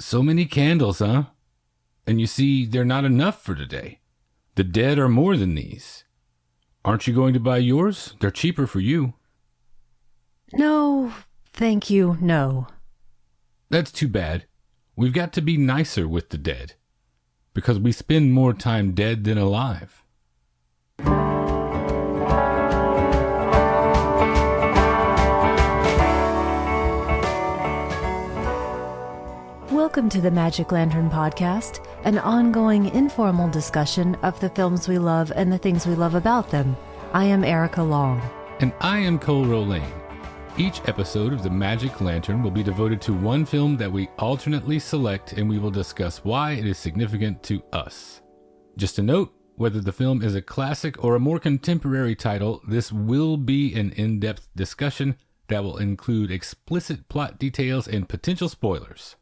So many candles, huh? And you see, they're not enough for today. The dead are more than these. Aren't you going to buy yours? They're cheaper for you. No, thank you, no. That's too bad. We've got to be nicer with the dead, because we spend more time dead than alive. Welcome to the Magic Lantern Podcast, an ongoing informal discussion of the films we love and the things we love about them. I am Erica Long. And I am Cole Rolane. Each episode of the Magic Lantern will be devoted to one film that we alternately select, and we will discuss why it is significant to us. Just a note, whether the film is a classic or a more contemporary title, this will be an in-depth discussion that will include explicit plot details and potential spoilers.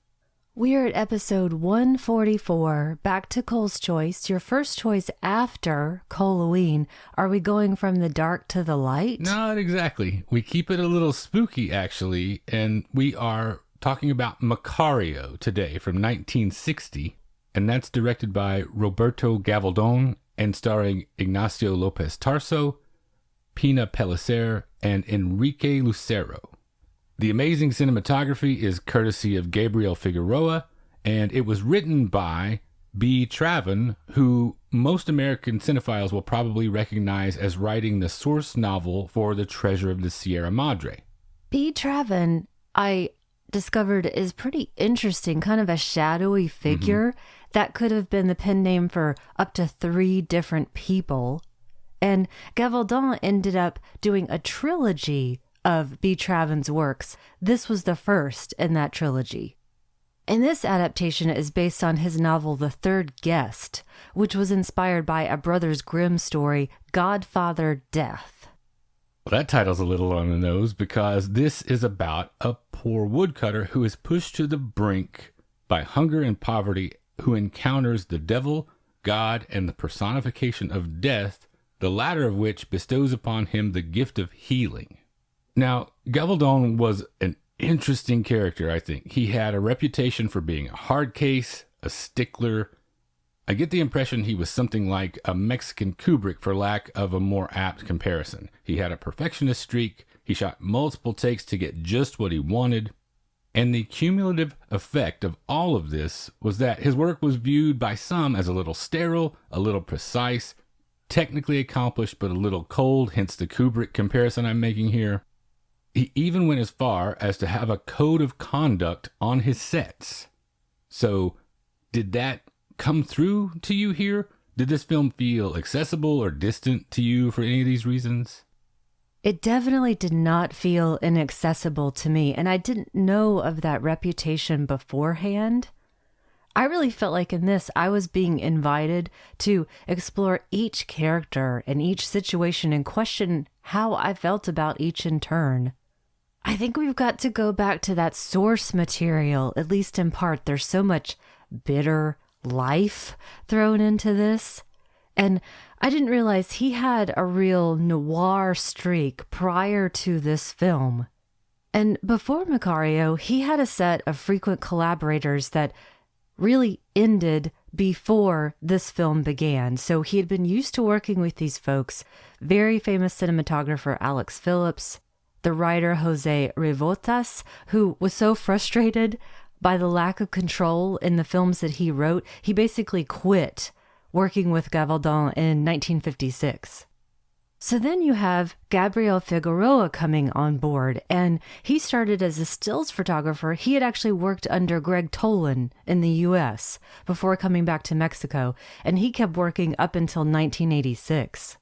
We're at episode 144, back to Cole's choice, your first choice after Halloween. Are we going from the dark to the light? Not exactly. We keep it a little spooky, actually, and we are talking about Macario today from 1960, and that's directed by Roberto Gavaldon and starring Ignacio Lopez Tarso, Pina Pellicer, and Enrique Lucero. The amazing cinematography is courtesy of Gabriel Figueroa, and it was written by B. Traven, who most American cinephiles will probably recognize as writing the source novel for The Treasure of the Sierra Madre. B. Traven, I discovered, is pretty interesting, kind of a shadowy figure that could have been the pen name for up to 3 different people. And Gavaldon ended up doing a trilogy of B. Traven's works. This was the first in that trilogy. And this adaptation is based on his novel The Third Guest, which was inspired by a Brothers Grimm story, Godfather Death. Well, that title's a little on the nose because this is about a poor woodcutter who is pushed to the brink by hunger and poverty, who encounters the devil, God, and the personification of death, the latter of which bestows upon him the gift of healing. Now, Gavaldon was an interesting character, I think. He had a reputation for being a hard case, a stickler. I get the impression he was something like a Mexican Kubrick, for lack of a more apt comparison. He had a perfectionist streak. He shot multiple takes to get just what he wanted. And the cumulative effect of all of this was that his work was viewed by some as a little sterile, a little precise, technically accomplished, but a little cold, hence the Kubrick comparison I'm making here. He even went as far as to have a code of conduct on his sets. So, did that come through to you here? Did this film feel accessible or distant to you for any of these reasons? It definitely did not feel inaccessible to me, and I didn't know of that reputation beforehand. I really felt like in this, I was being invited to explore each character and each situation and question how I felt about each in turn. I think we've got to go back to that source material, at least in part. There's so much bitter life thrown into this. And I didn't realize he had a real noir streak prior to this film. And before Macario, he had a set of frequent collaborators that really ended before this film began. So he had been used to working with these folks, very famous cinematographer Alex Phillips, the writer Jose Revotas, who was so frustrated by the lack of control in the films that he wrote, he basically quit working with Gavaldon in 1956. So then you have Gabriel Figueroa coming on board, and he started as a stills photographer. He had actually worked under Greg Tolan in the U.S. before coming back to Mexico, and he kept working up until 1986.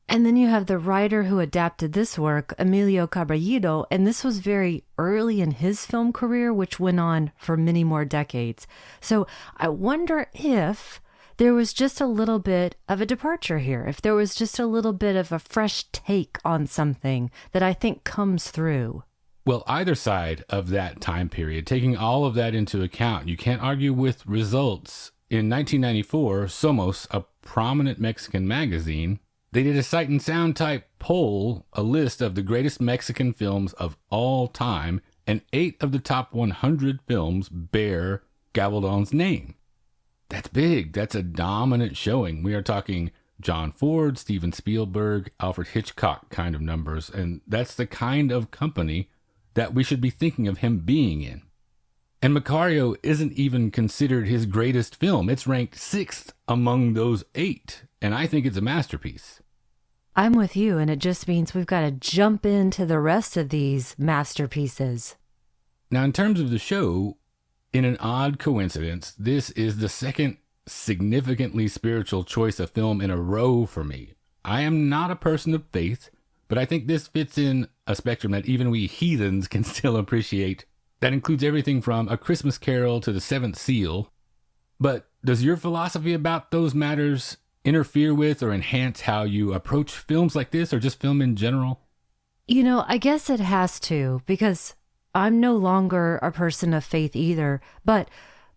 And then you have the writer who adapted this work, Emilio Caballero, and this was very early in his film career, which went on for many more decades. So I wonder if there was just a little bit of a departure here, if there was just a little bit of a fresh take on something that I think comes through. Well, either side of that time period, taking all of that into account, you can't argue with results. In 1994, Somos, a prominent Mexican magazine, they did a Sight and Sound type poll, a list of the greatest Mexican films of all time, and 8 of the top 100 films bear Gavaldon's name. That's big. That's a dominant showing. We are talking John Ford, Steven Spielberg, Alfred Hitchcock kind of numbers, and that's the kind of company that we should be thinking of him being in. And Macario isn't even considered his greatest film. It's ranked 6th among those 8, and I think it's a masterpiece. I'm with you, and it just means we've got to jump into the rest of these masterpieces. Now, in terms of the show, in an odd coincidence, this is the second significantly spiritual choice of film in a row for me. I am not a person of faith, but I think this fits in a spectrum that even we heathens can still appreciate. That includes everything from A Christmas Carol to The Seventh Seal. But does your philosophy about those matters interfere with or enhance how you approach films like this, or just film in general? You know, I guess it has to, because I'm no longer a person of faith either, but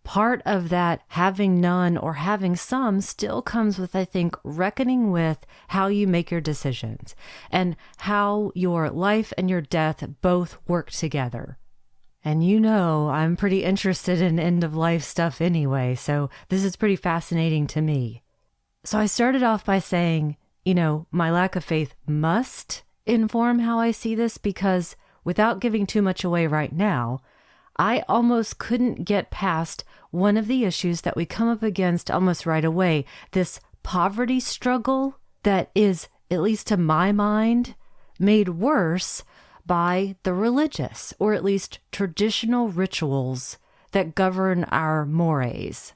part of that having none or having some still comes with, I think, reckoning with how you make your decisions and how your life and your death both work together. And you know, I'm pretty interested in end of life stuff anyway, so this is pretty fascinating to me. So I started off by saying, you know, my lack of faith must inform how I see this, because without giving too much away right now, I almost couldn't get past one of the issues that we come up against almost right away, this poverty struggle that is, at least to my mind, made worse by the religious, or at least traditional rituals that govern our mores.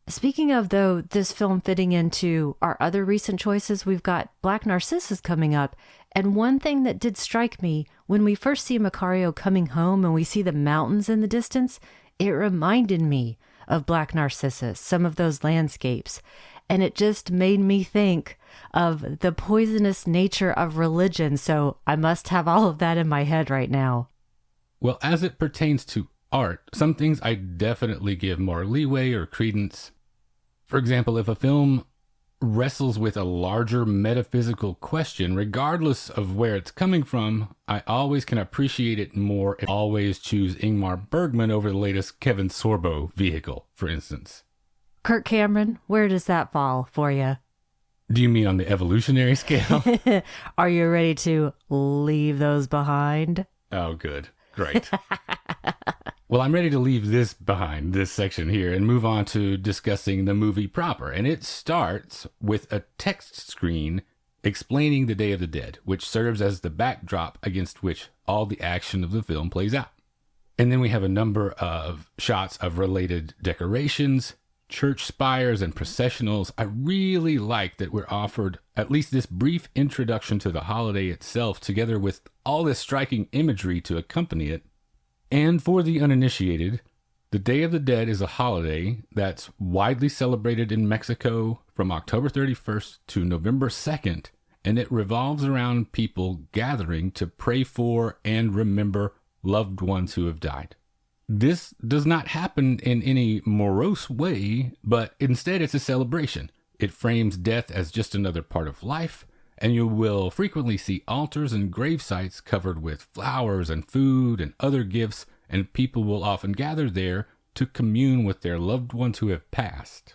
Speaking of, though, this film fitting into our other recent choices, we've got Black Narcissus coming up. And one thing that did strike me when we first see Macario coming home and we see the mountains in the distance, it reminded me of Black Narcissus, some of those landscapes. And it just made me think of the poisonous nature of religion. So I must have all of that in my head right now. Well, as it pertains to art, some things I definitely give more leeway or credence. For example, if a film wrestles with a larger metaphysical question, regardless of where it's coming from, I always can appreciate it more if I always choose Ingmar Bergman over the latest Kevin Sorbo vehicle, for instance. Kirk Cameron, where does that fall for you? Do you mean on the evolutionary scale? Are you ready to leave those behind? Oh, good. Great. Well, I'm ready to leave this behind, this section here, and move on to discussing the movie proper. And it starts with a text screen explaining the Day of the Dead, which serves as the backdrop against which all the action of the film plays out. And then we have a number of shots of related decorations, church spires, and processionals. I really like that we're offered at least this brief introduction to the holiday itself, together with all this striking imagery to accompany it. And for the uninitiated, the Day of the Dead is a holiday that's widely celebrated in Mexico from October 31st to November 2nd, and it revolves around people gathering to pray for and remember loved ones who have died. This does not happen in any morose way, but instead it's a celebration. It frames death as just another part of life, and you will frequently see altars and grave sites covered with flowers and food and other gifts, and people will often gather there to commune with their loved ones who have passed.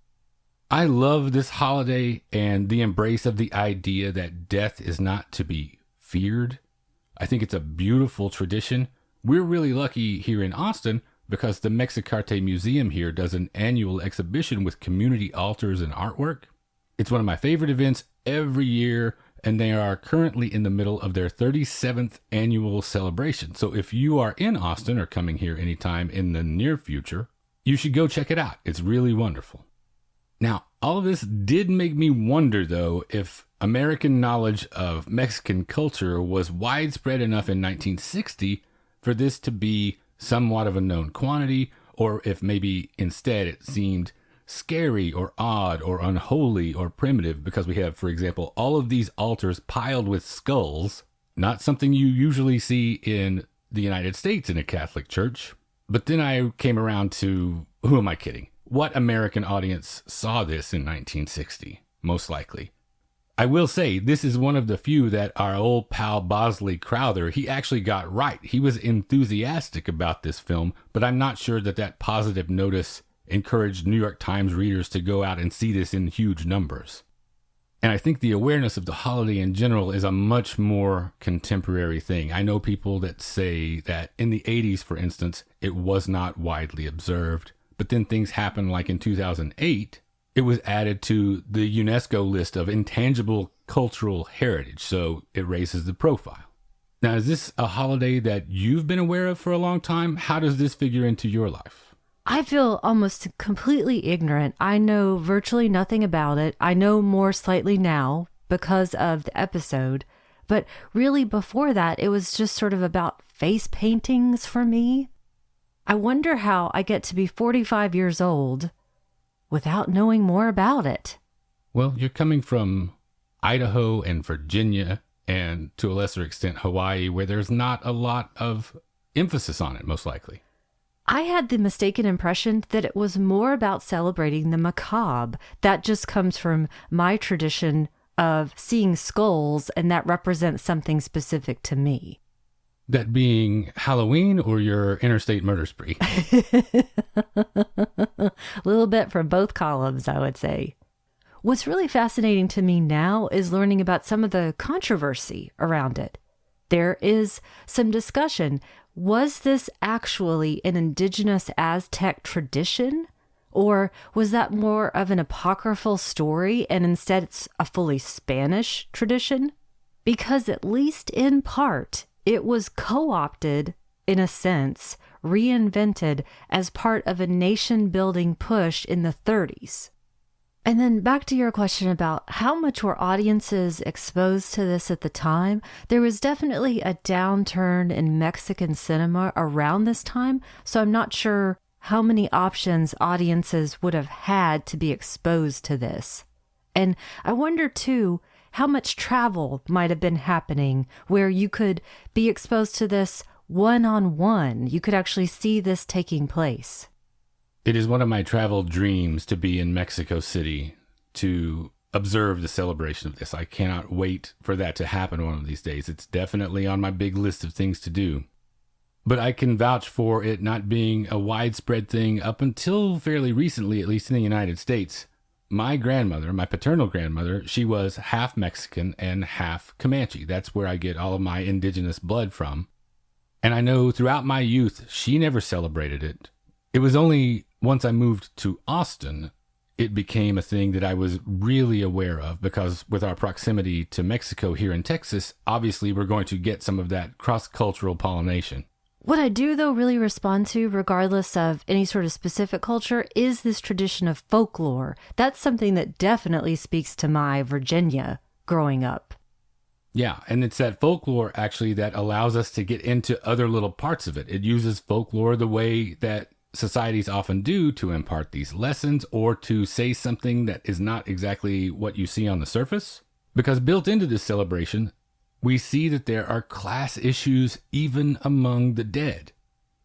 I love this holiday and the embrace of the idea that death is not to be feared. I think it's a beautiful tradition. We're really lucky here in Austin because the Mexicarte Museum here does an annual exhibition with community altars and artwork. It's one of my favorite events every year, and they are currently in the middle of their 37th annual celebration. So if you are in Austin or coming here anytime in the near future, you should go check it out. It's really wonderful. Now, all of this did make me wonder, though, if American knowledge of Mexican culture was widespread enough in 1960 for this to be somewhat of a known quantity, or if maybe instead it seemed scary or odd or unholy or primitive because we have, for example, all of these altars piled with skulls, not something you usually see in the United States in a Catholic church. But then I came around to, who am I kidding? What American audience saw this in 1960? Most likely. I will say, this is one of the few that our old pal Bosley Crowther, he actually got right. He was enthusiastic about this film, but I'm not sure that that positive notice encouraged New York Times readers to go out and see this in huge numbers. And I think the awareness of the holiday in general is a much more contemporary thing. I know people that say that in the 80s, for instance, it was not widely observed. But then things happened like in 2008, it was added to the UNESCO list of intangible cultural heritage. So it raises the profile. Now, is this a holiday that you've been aware of for a long time? How does this figure into your life? I feel almost completely ignorant. I know virtually nothing about it. I know more slightly now because of the episode. But really before that, it was just sort of about face paintings for me. I wonder how I get to be 45 years old without knowing more about it. Well, you're coming from Idaho and Virginia and to a lesser extent Hawaii, where there's not a lot of emphasis on it, most likely. I had the mistaken impression that it was more about celebrating the macabre. That just comes from my tradition of seeing skulls, and that represents something specific to me. That being Halloween or your interstate murder spree? A little bit from both columns, I would say. What's really fascinating to me now is learning about some of the controversy around it. There is some discussion. Was this actually an indigenous Aztec tradition? Or was that more of an apocryphal story and instead it's a fully Spanish tradition? Because at least in part, it was co-opted, in a sense, reinvented as part of a nation-building push in the 30s. And then back to your question about how much were audiences exposed to this at the time, there was definitely a downturn in Mexican cinema around this time, so I'm not sure how many options audiences would have had to be exposed to this. And I wonder, too, how much travel might have been happening where you could be exposed to this one-on-one. You could actually see this taking place. It is one of my travel dreams to be in Mexico City to observe the celebration of this. I cannot wait for that to happen one of these days. It's definitely on my big list of things to do. But I can vouch for it not being a widespread thing up until fairly recently, at least in the United States. My grandmother, my paternal grandmother, she was half Mexican and half Comanche. That's where I get all of my indigenous blood from. And I know throughout my youth, she never celebrated it. It was only once I moved to Austin, it became a thing that I was really aware of because with our proximity to Mexico here in Texas, obviously we're going to get some of that cross-cultural pollination. What I do, though, really respond to, regardless of any sort of specific culture, is this tradition of folklore. That's something that definitely speaks to my Virginia growing up. Yeah, and it's that folklore actually that allows us to get into other little parts of it. It uses folklore the way that societies often do to impart these lessons or to say something that is not exactly what you see on the surface. Because built into this celebration, we see that there are class issues even among the dead.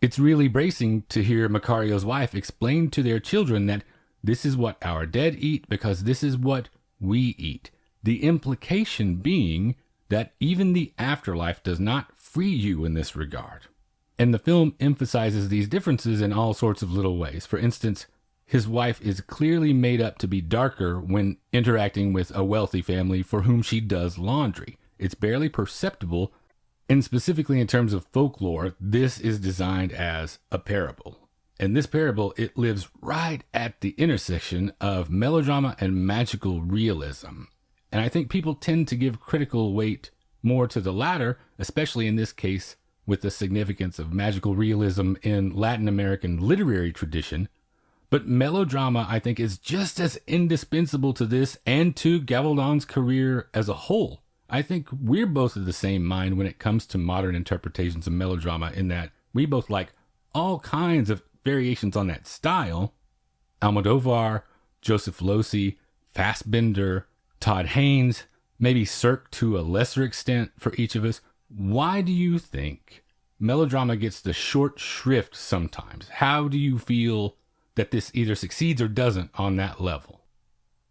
It's really bracing to hear Macario's wife explain to their children that this is what our dead eat because this is what we eat. The implication being that even the afterlife does not free you in this regard. And the film emphasizes these differences in all sorts of little ways. For instance, his wife is clearly made up to be darker when interacting with a wealthy family for whom she does laundry. It's barely perceptible, and specifically in terms of folklore, this is designed as a parable. And this parable, it lives right at the intersection of melodrama and magical realism. And I think people tend to give critical weight more to the latter, especially in this case, with the significance of magical realism in Latin American literary tradition. But melodrama, I think, is just as indispensable to this and to Gavaldon's career as a whole. I think we're both of the same mind when it comes to modern interpretations of melodrama in that we both like all kinds of variations on that style. Almodovar, Joseph Losey, Fassbinder, Todd Haynes, maybe Cirque to a lesser extent for each of us. Why do you think melodrama gets the short shrift sometimes? How do you feel that this either succeeds or doesn't on that level?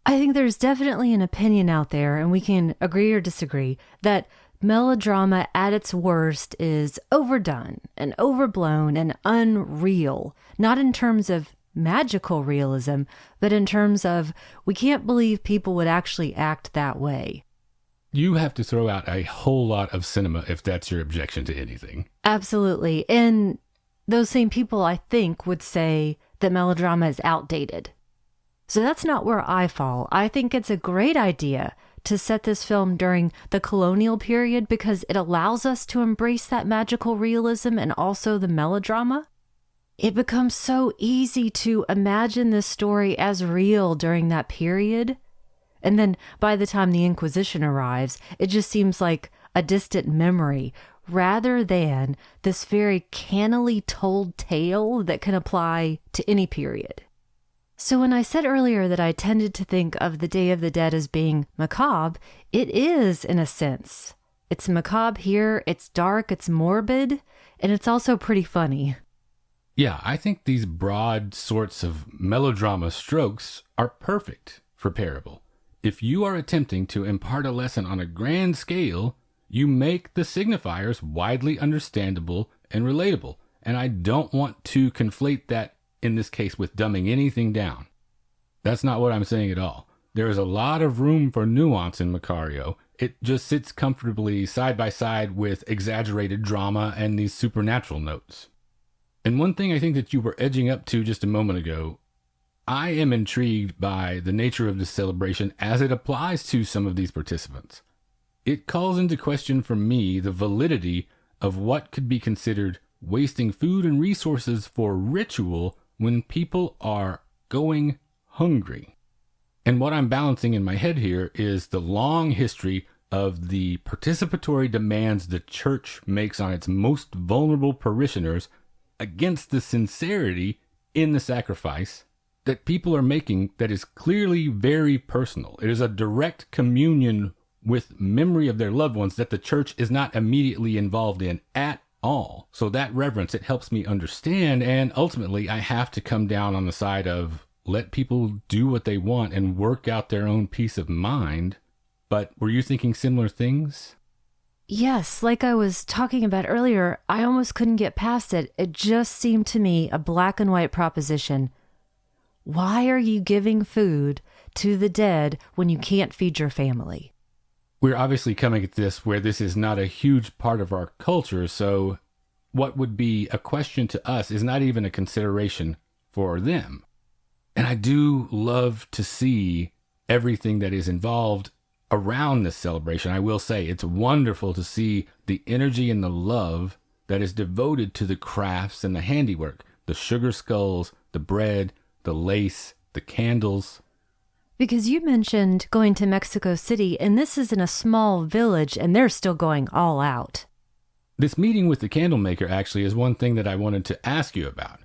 I think there's definitely an opinion out there, and we can agree or disagree, that melodrama at its worst is overdone and overblown and unreal, not in terms of magical realism, but in terms of we can't believe people would actually act that way. You have to throw out a whole lot of cinema if that's your objection to anything. Absolutely. And those same people, I think, would say that melodrama is outdated. So that's not where I fall. I think it's a great idea to set this film during the colonial period because it allows us to embrace that magical realism and also the melodrama. It becomes so easy to imagine this story as real during that period. And then by the time the Inquisition arrives, it just seems like a distant memory rather than this very cannily told tale that can apply to any period. So when I said earlier that I tended to think of the Day of the Dead as being macabre, it is in a sense. It's macabre here, it's dark, it's morbid, and it's also pretty funny. Yeah, I think these broad sorts of melodrama strokes are perfect for parable. If you are attempting to impart a lesson on a grand scale, you make the signifiers widely understandable and relatable. And I don't want to conflate that in this case with dumbing anything down. That's not what I'm saying at all. There is a lot of room for nuance in Macario. It just sits comfortably side by side with exaggerated drama and these supernatural notes. And one thing I think that you were edging up to just a moment ago, I am intrigued by the nature of this celebration as it applies to some of these participants. It calls into question for me the validity of what could be considered wasting food and resources for ritual when people are going hungry. And what I'm balancing in my head here is the long history of the participatory demands the church makes on its most vulnerable parishioners against the sincerity in the sacrifice that people are making that is clearly very personal. It is a direct communion with memory of their loved ones that the church is not immediately involved in at all. So that reverence, it helps me understand, and ultimately I have to come down on the side of let people do what they want and work out their own peace of mind. But were you thinking similar things? Yes, like I was talking about earlier, I almost couldn't get past it. It just seemed to me a black and white proposition. Why are you giving food to the dead when you can't feed your family? We're obviously coming at this where this is not a huge part of our culture, so what would be a question to us is not even a consideration for them. And I do love to see everything that is involved around this celebration. I will say it's wonderful to see the energy and the love that is devoted to the crafts and the handiwork, the sugar skulls, the bread, the lace, the candles. Because you mentioned going to Mexico City, and this is in a small village, and they're still going all out. This meeting with the candle maker actually is one thing that I wanted to ask you about.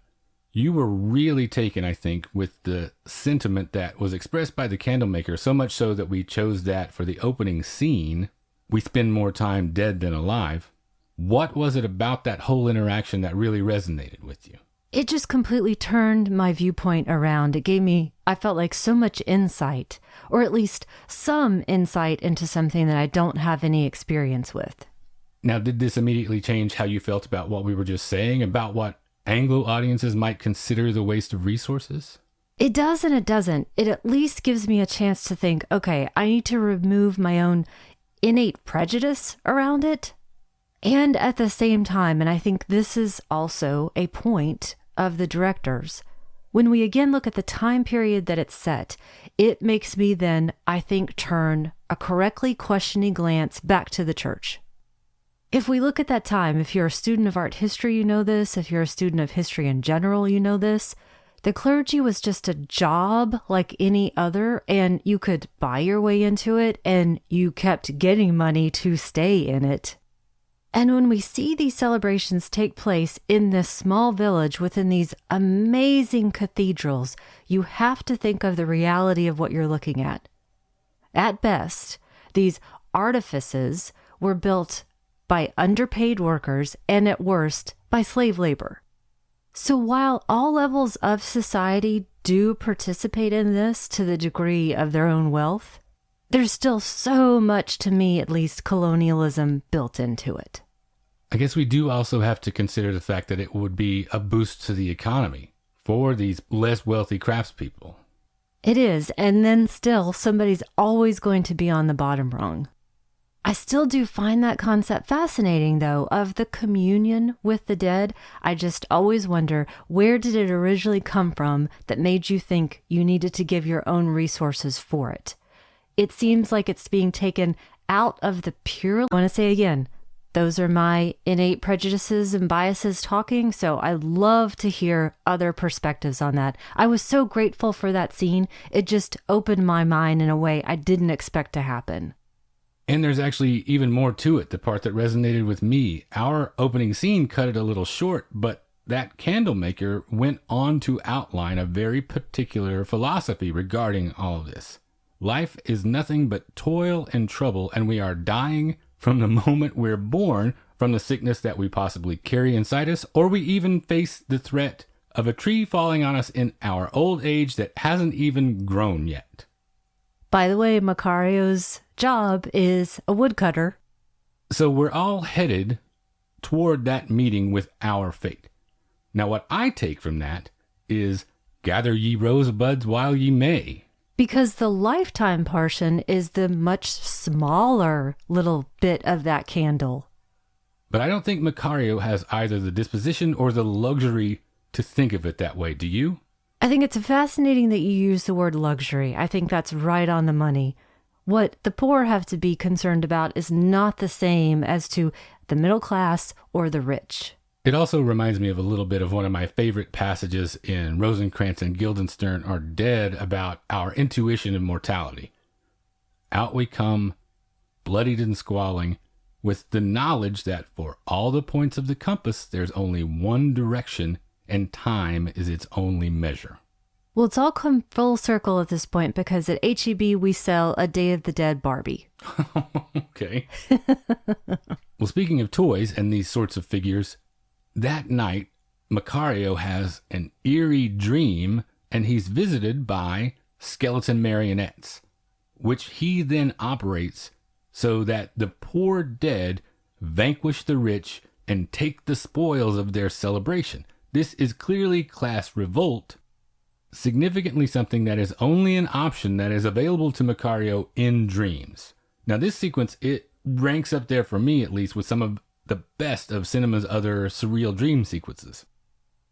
You were really taken, I think, with the sentiment that was expressed by the candle maker, so much so that we chose that for the opening scene. We spend more time dead than alive. What was it about that whole interaction that really resonated with you? It just completely turned my viewpoint around. It gave me, I felt like, so much insight, or at least some insight into something that I don't have any experience with. Now, did this immediately change how you felt about what we were just saying, about what Anglo audiences might consider the waste of resources? It does and it doesn't. It at least gives me a chance to think, okay, I need to remove my own innate prejudice around it. And at the same time, and I think this is also a point of the directors, when we again look at the time period that it's set, it makes me then, I think, turn a correctly questioning glance back to the church. If we look at that time, if you're a student of art history, you know this. If you're a student of history in general, you know this. The clergy was just a job like any other, and you could buy your way into it, and you kept getting money to stay in it. And when we see these celebrations take place in this small village within these amazing cathedrals, you have to think of the reality of what you're looking at. At best, these artifices were built by underpaid workers and at worst by slave labor. So while all levels of society do participate in this to the degree of their own wealth, there's still so much, to me at least, colonialism built into it. I guess we do also have to consider the fact that it would be a boost to the economy for these less wealthy craftspeople. It is, and then still, somebody's always going to be on the bottom rung. I still do find that concept fascinating, though, of the communion with the dead. I just always wonder, where did it originally come from that made you think you needed to give your own resources for it? It seems like it's being taken out of the pure... I want to say again, those are my innate prejudices and biases talking, so I love to hear other perspectives on that. I was so grateful for that scene. It just opened my mind in a way I didn't expect to happen. And there's actually even more to it, the part that resonated with me. Our opening scene cut it a little short, but that candle maker went on to outline a very particular philosophy regarding all of this. Life is nothing but toil and trouble, and we are dying from the moment we're born from the sickness that we possibly carry inside us, or we even face the threat of a tree falling on us in our old age that hasn't even grown yet. By the way, Macario's job is a woodcutter. So we're all headed toward that meeting with our fate. Now, what I take from that is gather ye rosebuds while ye may. Because the lifetime portion is the much smaller little bit of that candle. But I don't think Macario has either the disposition or the luxury to think of it that way. Do you? I think it's fascinating that you use the word luxury. I think that's right on the money. What the poor have to be concerned about is not the same as to the middle class or the rich. It also reminds me of a little bit of one of my favorite passages in Rosencrantz and Guildenstern Are Dead about our intuition of mortality. Out we come, bloodied and squalling, with the knowledge that for all the points of the compass, there's only one direction, and time is its only measure. Well, it's all come full circle at this point because at H-E-B we sell a Day of the Dead Barbie. Okay. Well, speaking of toys and these sorts of figures, that night, Macario has an eerie dream and he's visited by skeleton marionettes, which he then operates so that the poor dead vanquish the rich and take the spoils of their celebration. This is clearly class revolt, significantly something that is only an option that is available to Macario in dreams. Now, this sequence, it ranks up there for me, at least, with some of the best of cinema's other surreal dream sequences.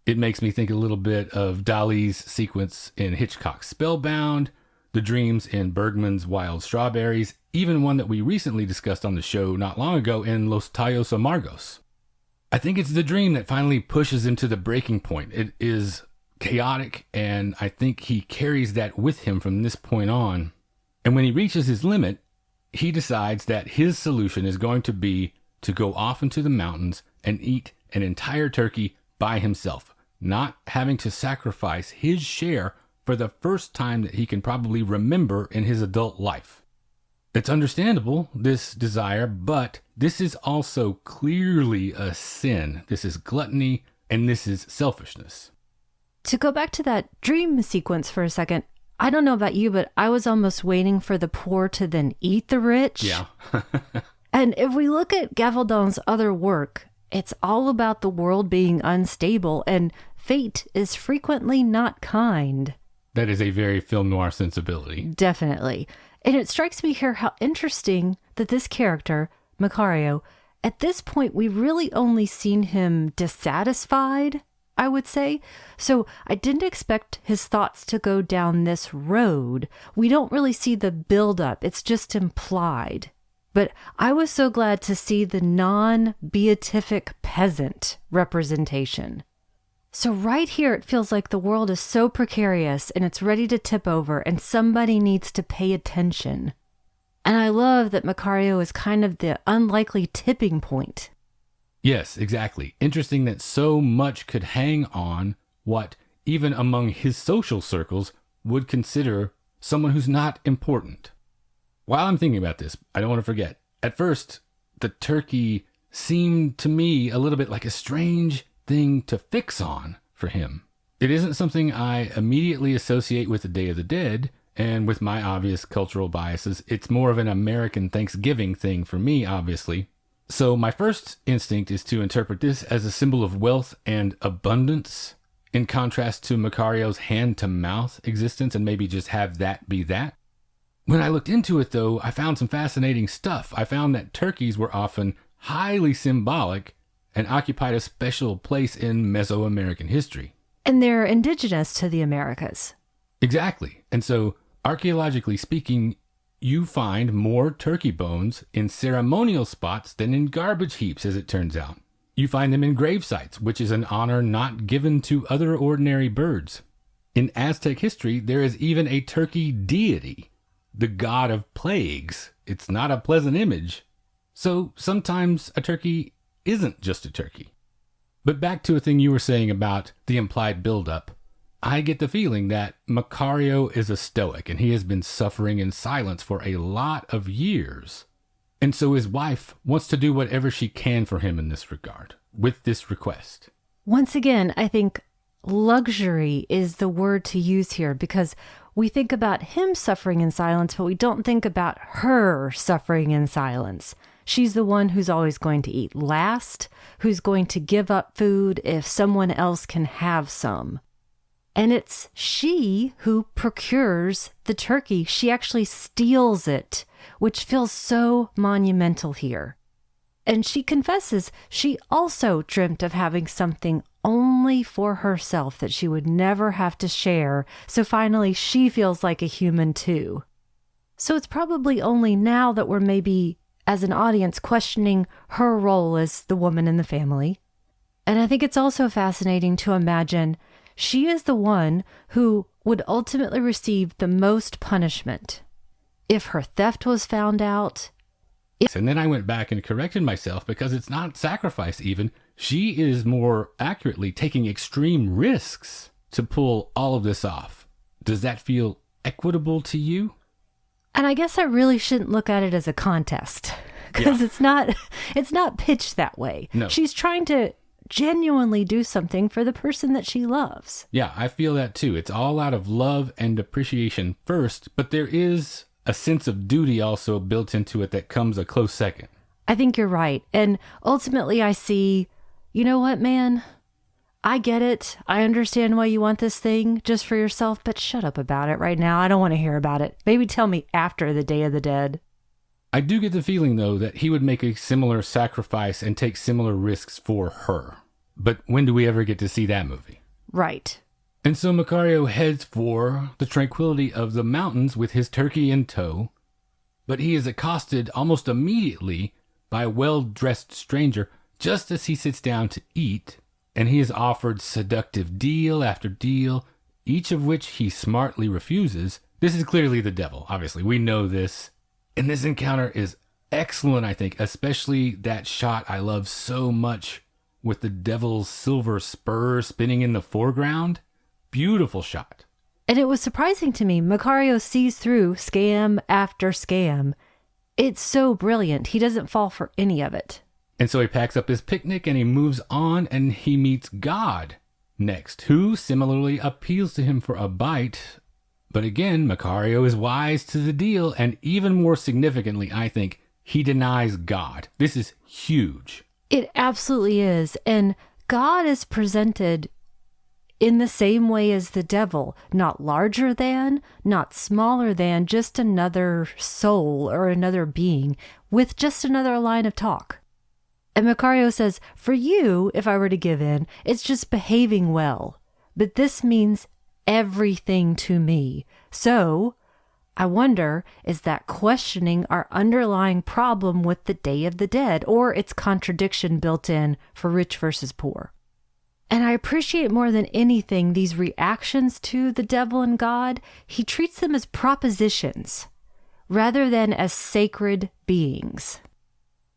It makes me think a little bit of Dali's sequence in Hitchcock's Spellbound, the dreams in Bergman's Wild Strawberries, even one that we recently discussed on the show not long ago in Los Tallos Amargos. I think it's the dream that finally pushes him to the breaking point. It is chaotic, and I think he carries that with him from this point on. And when he reaches his limit, he decides that his solution is going to be to go off into the mountains and eat an entire turkey by himself, not having to sacrifice his share for the first time that he can probably remember in his adult life. It's understandable, this desire, but this is also clearly a sin. This is gluttony, and this is selfishness. To go back to that dream sequence for a second, I don't know about you, but I was almost waiting for the poor to then eat the rich. Yeah. And if we look at Gavaldon's other work, it's all about the world being unstable, and fate is frequently not kind. That is a very film noir sensibility. Definitely. And it strikes me here how interesting that this character, Macario, at this point, we've really only seen him dissatisfied, I would say. So I didn't expect his thoughts to go down this road. We don't really see the buildup. It's just implied. But I was so glad to see the non-beatific peasant representation. So right here, it feels like the world is so precarious and it's ready to tip over and somebody needs to pay attention. And I love that Macario is kind of the unlikely tipping point. Yes, exactly. Interesting that so much could hang on what, even among his social circles, would consider someone who's not important. While I'm thinking about this, I don't want to forget, at first, the turkey seemed to me a little bit like a strange thing to fix on for him. It isn't something I immediately associate with the Day of the Dead, and with my obvious cultural biases, it's more of an American Thanksgiving thing for me, obviously. So my first instinct is to interpret this as a symbol of wealth and abundance, in contrast to Macario's hand-to-mouth existence, and maybe just have that be that. When I looked into it, though, I found some fascinating stuff. I found that turkeys were often highly symbolic and occupied a special place in Mesoamerican history. And they're indigenous to the Americas. Exactly. And so, archaeologically speaking, you find more turkey bones in ceremonial spots than in garbage heaps, as it turns out. You find them in grave sites, which is an honor not given to other ordinary birds. In Aztec history, there is even a turkey deity, the god of plagues. It's not a pleasant image. So sometimes a turkey isn't just a turkey. But back to a thing you were saying about the implied buildup. I get the feeling that Macario is a stoic and he has been suffering in silence for a lot of years. And so his wife wants to do whatever she can for him in this regard, with this request. Once again, I think luxury is the word to use here, because we think about him suffering in silence, but we don't think about her suffering in silence. She's the one who's always going to eat last, who's going to give up food if someone else can have some. And it's she who procures the turkey. She actually steals it, which feels so monumental here. And she confesses she also dreamt of having something only for herself that she would never have to share. So finally, she feels like a human too. So it's probably only now that we're maybe, as an audience, questioning her role as the woman in the family. And I think it's also fascinating to imagine she is the one who would ultimately receive the most punishment. If her theft was found out. And then I went back and corrected myself, because it's not sacrifice even. She is more accurately taking extreme risks to pull all of this off. Does that feel equitable to you? And I guess I really shouldn't look at it as a contest, because it's not pitched that way. No. She's trying to genuinely do something for the person that she loves. Yeah, I feel that too. It's all out of love and appreciation first, but there is a sense of duty also built into it that comes a close second. I think you're right. And ultimately I see, you know what, man? I get it. I understand why you want this thing just for yourself, but shut up about it right now. I don't want to hear about it. Maybe tell me after the Day of the Dead. I do get the feeling, though, that he would make a similar sacrifice and take similar risks for her. But when do we ever get to see that movie? Right. And so Macario heads for the tranquility of the mountains with his turkey in tow, but he is accosted almost immediately by a well-dressed stranger just as he sits down to eat, and he is offered seductive deal after deal, each of which he smartly refuses. This is clearly the devil, obviously. We know this. And this encounter is excellent, I think, especially that shot I love so much with the devil's silver spur spinning in the foreground. Beautiful shot. And it was surprising to me. Macario sees through scam after scam. It's so brilliant. He doesn't fall for any of it. And so he packs up his picnic and he moves on, and he meets God next, who similarly appeals to him for a bite. But again, Macario is wise to the deal, and even more significantly, I think, he denies God. This is huge. It absolutely is. And God is presented in the same way as the devil, not larger than, not smaller than, just another soul or another being with just another line of talk. And Macario says, for you, if I were to give in, it's just behaving well. But this means everything to me. So I wonder, is that questioning our underlying problem with the Day of the Dead, or its contradiction built in for rich versus poor? And I appreciate more than anything these reactions to the devil and God. He treats them as propositions rather than as sacred beings.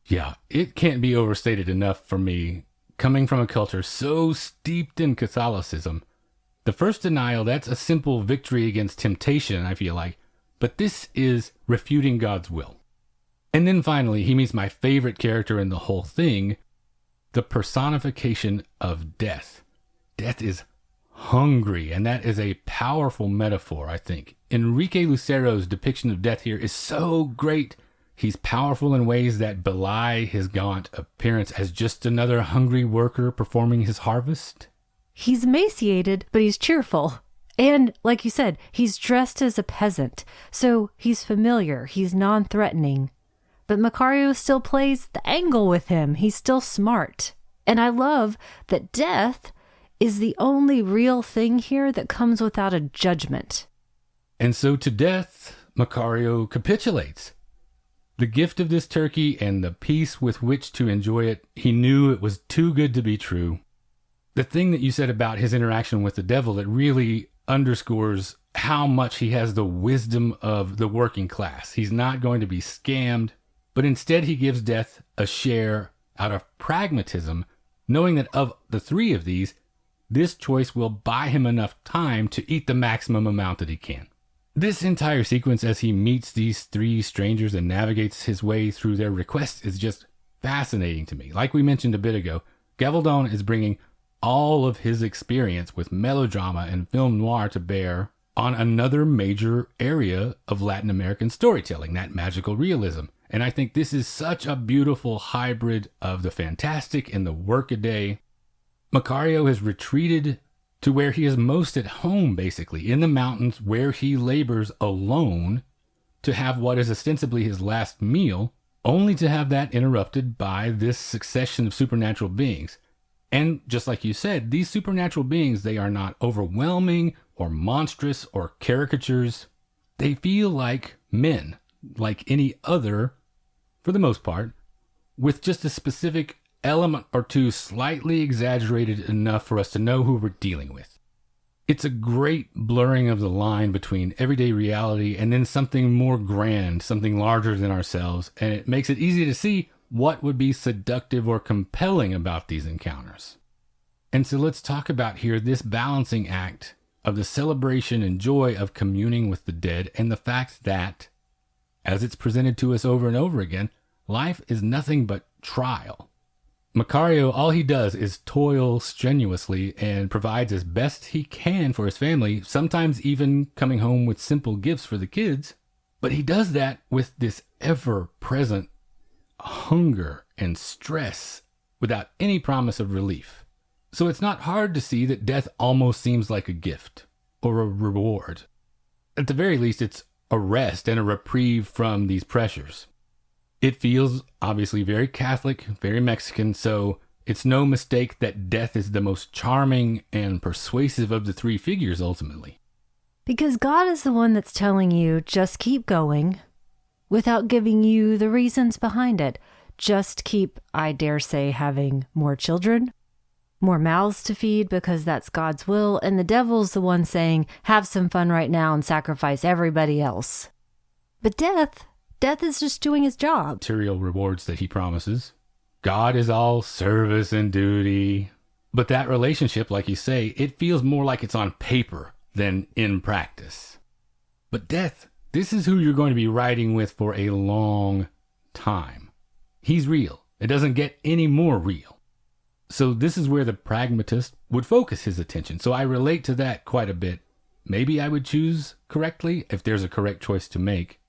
Yeah, it can't be overstated enough for me, coming from a culture so steeped in Catholicism. The first denial, that's a simple victory against temptation, I feel like. But this is refuting God's will. And then finally, he meets my favorite character in the whole thing, the personification of death. Death is hungry, and that is a powerful metaphor, I think. Enrique Lucero's depiction of death here is so great. He's powerful in ways that belie his gaunt appearance as just another hungry worker performing his harvest. He's emaciated, but he's cheerful. And like you said, he's dressed as a peasant, so he's familiar, he's non-threatening. But Macario still plays the angle with him. He's still smart. And I love that death is the only real thing here that comes without a judgment. And so to death, Macario capitulates. The gift of this turkey and the peace with which to enjoy it, he knew it was too good to be true. The thing that you said about his interaction with the devil, it really underscores how much he has the wisdom of the working class. He's not going to be scammed, but instead he gives death a share out of pragmatism, knowing that of the three of these, this choice will buy him enough time to eat the maximum amount that he can. This entire sequence as he meets these three strangers and navigates his way through their requests is just fascinating to me. Like we mentioned a bit ago, Gavaldon is bringing all of his experience with melodrama and film noir to bear on another major area of Latin American storytelling, that magical realism. And I think this is such a beautiful hybrid of the fantastic and the workaday. Macario has retreated to where he is most at home, basically, in the mountains where he labors alone to have what is ostensibly his last meal, only to have that interrupted by this succession of supernatural beings. And just like you said, these supernatural beings, they are not overwhelming or monstrous or caricatures. They feel like men, like any other, for the most part, with just a specific element or two slightly exaggerated enough for us to know who we're dealing with. It's a great blurring of the line between everyday reality and then something more grand, something larger than ourselves, and it makes it easy to see what would be seductive or compelling about these encounters. And so let's talk about here this balancing act of the celebration and joy of communing with the dead and the fact that, as it's presented to us over and over again, life is nothing but trial. Macario, all he does is toil strenuously and provides as best he can for his family, sometimes even coming home with simple gifts for the kids. But he does that with this ever-present hunger and stress without any promise of relief. So it's not hard to see that death almost seems like a gift or a reward. At the very least, it's a rest and a reprieve from these pressures. It feels obviously very Catholic, very Mexican, so it's no mistake that death is the most charming and persuasive of the three figures ultimately. Because God is the one that's telling you, just keep going, without giving you the reasons behind it. Just keep, I dare say, having more children, more mouths to feed because that's God's will, and the devil's the one saying, have some fun right now and sacrifice everybody else. But death is just doing his job. Material rewards that he promises. God is all service and duty. But that relationship, like you say, it feels more like it's on paper than in practice. But death, this is who you're going to be riding with for a long time. He's real. It doesn't get any more real. So this is where the pragmatist would focus his attention. So I relate to that quite a bit. Maybe I would choose correctly if there's a correct choice to make.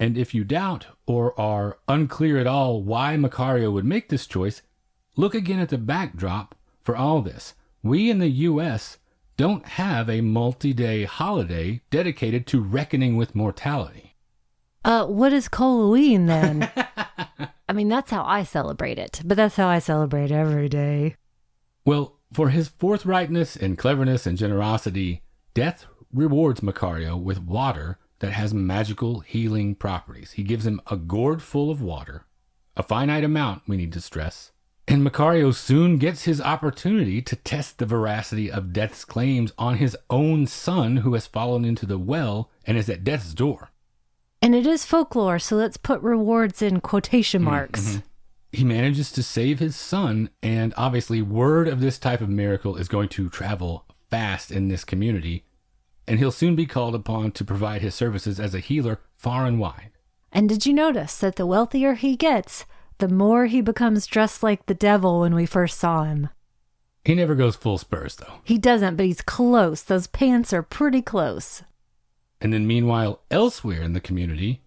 And if you doubt or are unclear at all why Macario would make this choice, look again at the backdrop for all this. We in the U.S. don't have a multi-day holiday dedicated to reckoning with mortality. What is Halloween then? I mean, that's how I celebrate it, but that's how I celebrate every day. Well, for his forthrightness and cleverness and generosity, death rewards Macario with water that has magical healing properties. He gives him a gourd full of water, a finite amount, we need to stress, and Macario soon gets his opportunity to test the veracity of Death's claims on his own son who has fallen into the well and is at death's door. And it is folklore, so let's put rewards in quotation marks. Mm-hmm. He manages to save his son, and obviously word of this type of miracle is going to travel fast in this community, and he'll soon be called upon to provide his services as a healer far and wide. And did you notice that the wealthier he gets, the more he becomes dressed like the devil when we first saw him? He never goes full Spurs, though. He doesn't, but he's close. Those pants are pretty close. And then meanwhile, elsewhere in the community,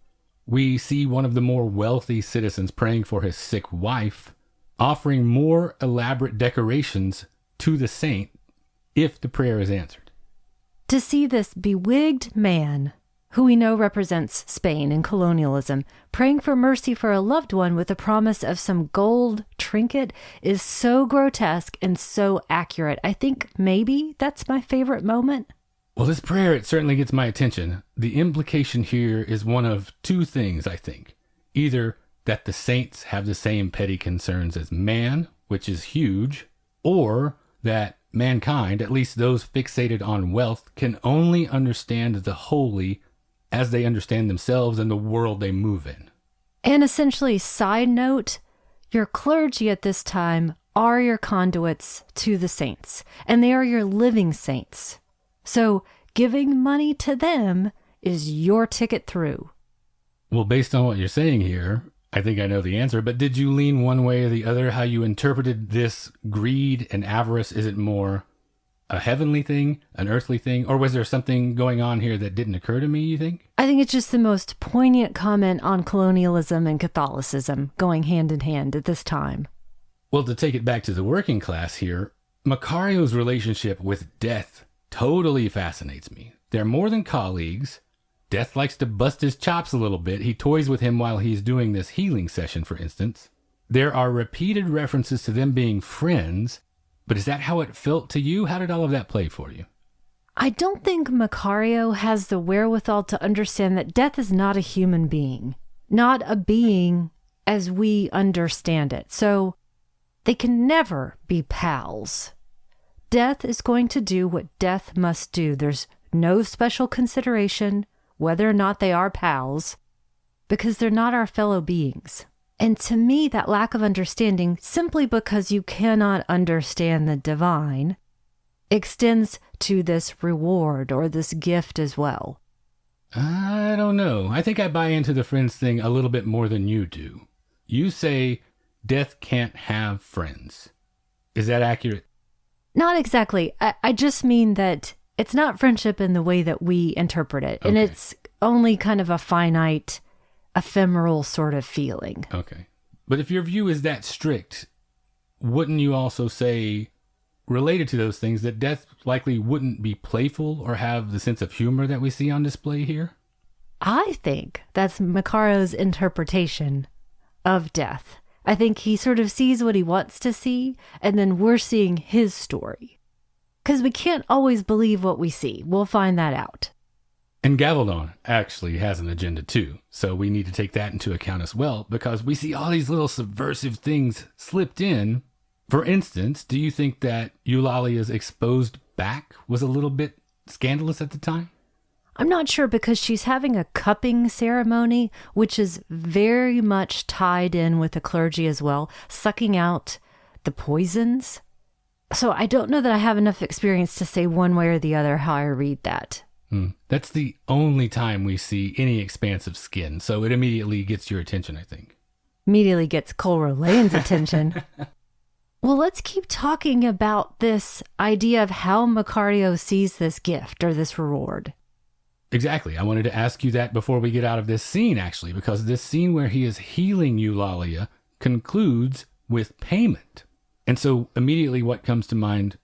we see one of the more wealthy citizens praying for his sick wife, offering more elaborate decorations to the saint if the prayer is answered. To see this bewigged man, who we know represents Spain and colonialism, praying for mercy for a loved one with the promise of some gold trinket is so grotesque and so accurate. I think maybe that's my favorite moment. Well, this prayer, it certainly gets my attention. The implication here is one of two things, I think. Either that the saints have the same petty concerns as man, which is huge, or that mankind, at least those fixated on wealth, can only understand the holy as they understand themselves and the world they move in. And essentially, side note, your clergy at this time are your conduits to the saints, and they are your living saints. So giving money to them is your ticket through. Well, based on what you're saying here, I think I know the answer, but did you lean one way or the other how you interpreted this greed and avarice? Is it more a heavenly thing, an earthly thing, or was there something going on here that didn't occur to me, you think? I think it's just the most poignant comment on colonialism and Catholicism going hand in hand at this time. Well, to take it back to the working class here, Macario's relationship with death totally fascinates me. They're more than colleagues. Death likes to bust his chops a little bit. He toys with him while he's doing this healing session, for instance. There are repeated references to them being friends, but is that how it felt to you? How did all of that play for you? I don't think Macario has the wherewithal to understand that death is not a human being, not a being as we understand it. So they can never be pals. Death is going to do what death must do. There's no special consideration whether or not they are pals, because they're not our fellow beings. And to me, that lack of understanding, simply because you cannot understand the divine, extends to this reward or this gift as well. I don't know. I think I buy into the friends thing a little bit more than you do. You say death can't have friends. Is that accurate? Not exactly. I just mean that it's not friendship in the way that we interpret it. Okay. And it's only kind of a finite, ephemeral sort of feeling. Okay. But if your view is that strict, wouldn't you also say, related to those things, that death likely wouldn't be playful or have the sense of humor that we see on display here? I think that's Macario's interpretation of death. I think he sort of sees what he wants to see, and then we're seeing his story. Because we can't always believe what we see. We'll find that out. And Gavaldon actually has an agenda too, so we need to take that into account as well, because we see all these little subversive things slipped in. For instance, do you think that Eulalia's exposed back was a little bit scandalous at the time? I'm not sure, because she's having a cupping ceremony, which is very much tied in with the clergy as well, sucking out the poisons. So I don't know that I have enough experience to say one way or the other how I read that. That's the only time we see any expansive skin, so it immediately gets your attention, I think. Immediately gets Cole Rolan's attention. Well, let's keep talking about this idea of how Macario sees this gift or this reward. Exactly. I wanted to ask you that before we get out of this scene, actually, because this scene where he is healing Eulalia concludes with payment. And so immediately what comes to mind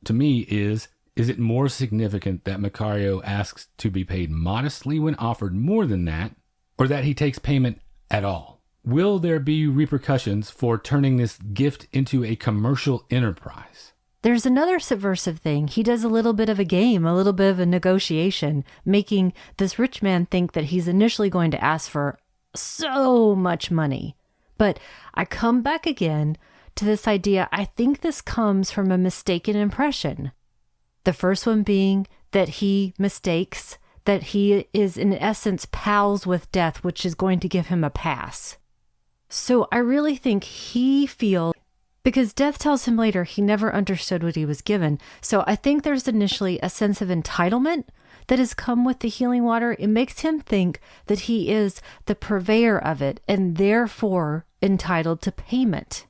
to me is it more significant that Macario asks to be paid modestly when offered more than that, or that he takes payment at all? Will there be repercussions for turning this gift into a commercial enterprise? There's another subversive thing. He does a little bit of a game, a little bit of a negotiation, making this rich man think that he's initially going to ask for so much money. But I come back again to this idea. I think this comes from a mistaken impression. The first one being that he mistakes that he is in essence pals with death, which is going to give him a pass. So I really think he feels, because death tells him later he never understood what he was given. So I think there's initially a sense of entitlement that has come with the healing water. It makes him think that he is the purveyor of it and therefore entitled to payment.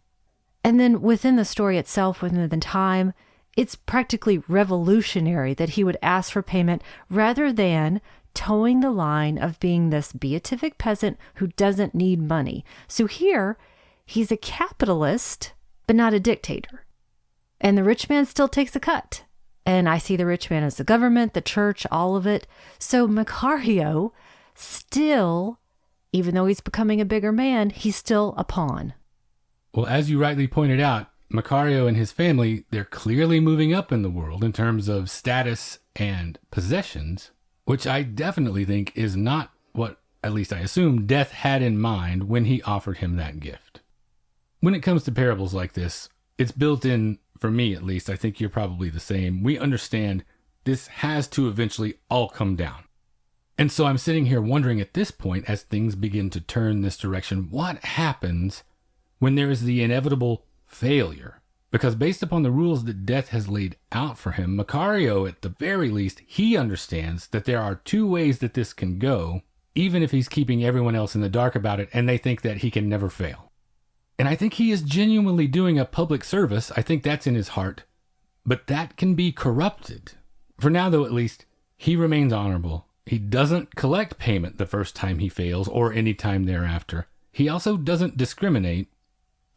And then within the story itself, within the time, it's practically revolutionary that he would ask for payment rather than towing the line of being this beatific peasant who doesn't need money. So here, he's a capitalist, but not a dictator. And the rich man still takes a cut. And I see the rich man as the government, the church, all of it. So Macario still, even though he's becoming a bigger man, he's still a pawn. Well, as you rightly pointed out, Macario and his family, they're clearly moving up in the world in terms of status and possessions, which I definitely think is not what, at least I assume, Death had in mind when he offered him that gift. When it comes to parables like this, it's built in, for me at least, I think you're probably the same. We understand this has to eventually all come down. And so I'm sitting here wondering at this point, as things begin to turn this direction, what happens when there is the inevitable failure? Because based upon the rules that Death has laid out for him, Macario, at the very least, he understands that there are two ways that this can go, even if he's keeping everyone else in the dark about it, and they think that he can never fail. And I think he is genuinely doing a public service. I think that's in his heart. But that can be corrupted. For now, though, at least, he remains honorable. He doesn't collect payment the first time he fails or any time thereafter. He also doesn't discriminate.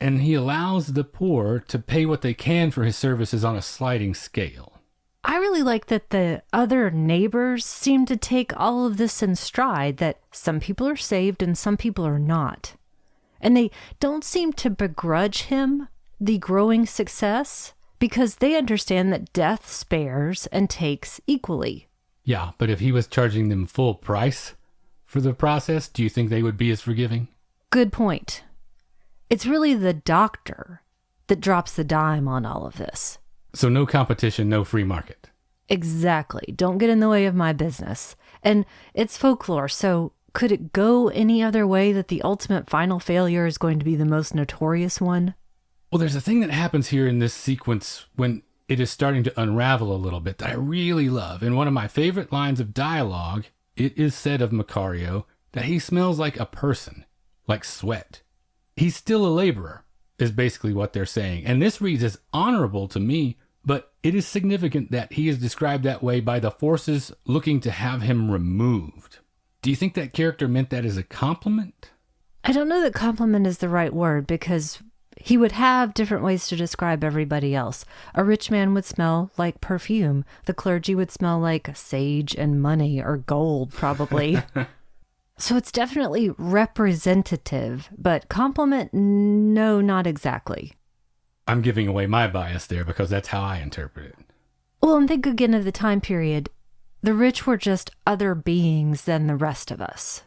And he allows the poor to pay what they can for his services on a sliding scale. I really like that the other neighbors seem to take all of this in stride, that some people are saved and some people are not. And they don't seem to begrudge him the growing success because they understand that Death spares and takes equally. Yeah, but if he was charging them full price for the process, do you think they would be as forgiving? Good point. It's really the doctor that drops the dime on all of this. So no competition, no free market. Exactly. Don't get in the way of my business. And it's folklore, so could it go any other way that the ultimate final failure is going to be the most notorious one? Well, there's a thing that happens here in this sequence when it is starting to unravel a little bit that I really love. In one of my favorite lines of dialogue, it is said of Macario that he smells like a person, like sweat. He's still a laborer, is basically what they're saying. And this reads as honorable to me, but it is significant that he is described that way by the forces looking to have him removed. Do you think that character meant that as a compliment? I don't know that compliment is the right word because he would have different ways to describe everybody else. A rich man would smell like perfume. The clergy would smell like sage and money or gold, probably. So it's definitely representative, but compliment, no, not exactly. I'm giving away my bias there because that's how I interpret it. Well, and think again of the time period. The rich were just other beings than the rest of us.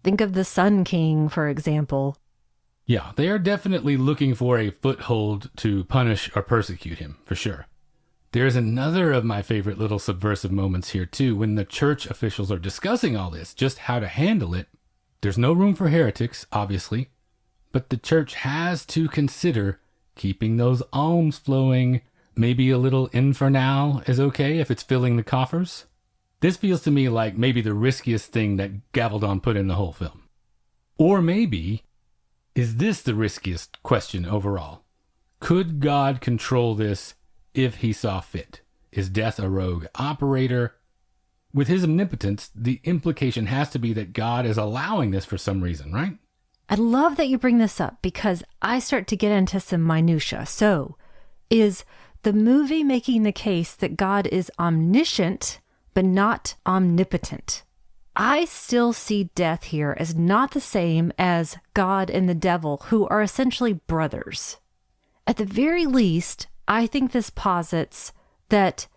Think of the Sun King, for example. Yeah, they are definitely looking for a foothold to punish or persecute him, for sure. There's another of my favorite little subversive moments here, too, when the church officials are discussing all this, just how to handle it. There's no room for heretics, obviously, but the church has to consider keeping those alms flowing. Maybe a little infernal is okay if it's filling the coffers. This feels to me like maybe the riskiest thing that Gavaldon put in the whole film. Or maybe, is this the riskiest question overall? Could God control this if he saw fit? Is Death a rogue operator? With his omnipotence, the implication has to be that God is allowing this for some reason, right? I love that you bring this up because I start to get into some minutia. So, is the movie making the case that God is omniscient but not omnipotent? I still see Death here as not the same as God and the devil, who are essentially brothers. At the very least, I think this posits that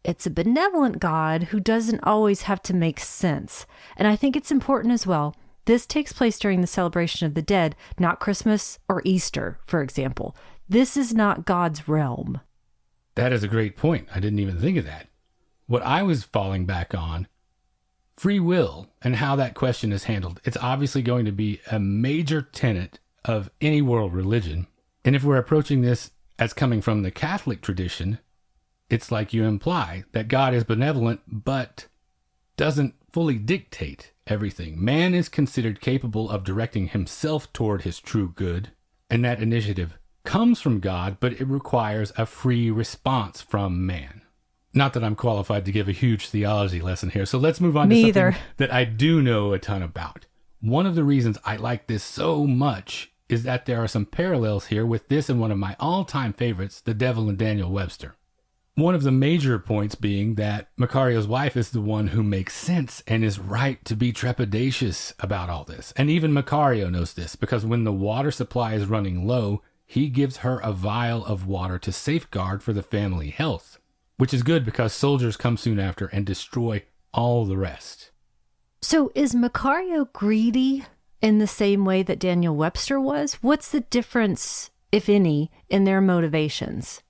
it's a benevolent God who doesn't always have to make sense. And I think it's important as well. This takes place during the celebration of the dead, not Christmas or Easter, for example. This is not God's realm. That is a great point. I didn't even think of that. What I was falling back on, free will and how that question is handled. It's obviously going to be a major tenet of any world religion. And if we're approaching this as coming from the Catholic tradition, it's like you imply that God is benevolent, but doesn't fully dictate everything. Man is considered capable of directing himself toward his true good, and that initiative comes from God, but it requires a free response from man. Not that I'm qualified to give a huge theology lesson here, so let's move on to something that I do know a ton about. One of the reasons I like this so much is that there are some parallels here with this and one of my all-time favorites, The Devil and Daniel Webster. One of the major points being that Macario's wife is the one who makes sense and is right to be trepidatious about all this. And even Macario knows this, because when the water supply is running low, he gives her a vial of water to safeguard for the family health, which is good because soldiers come soon after and destroy all the rest. So is Macario greedy in the same way that Daniel Webster was? What's the difference, if any, in their motivations?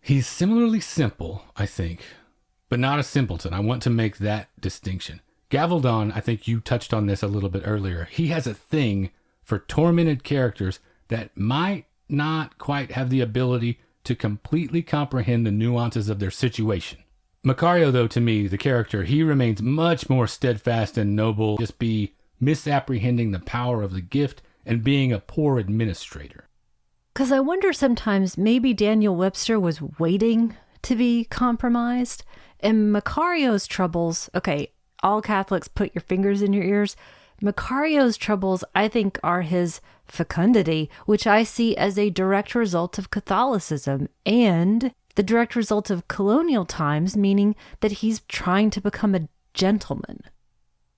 He's similarly simple, I think, but not a simpleton. I want to make that distinction. Gavaldon, I think you touched on this a little bit earlier. He has a thing for tormented characters that might not quite have the ability to completely comprehend the nuances of their situation. Macario, though, to me, the character, he remains much more steadfast and noble, just be misapprehending the power of the gift and being a poor administrator. Because I wonder sometimes maybe Daniel Webster was waiting to be compromised. And Macario's troubles, okay, all Catholics put your fingers in your ears. Macario's troubles, I think, are his fecundity, which I see as a direct result of Catholicism and the direct result of colonial times, meaning that he's trying to become a gentleman.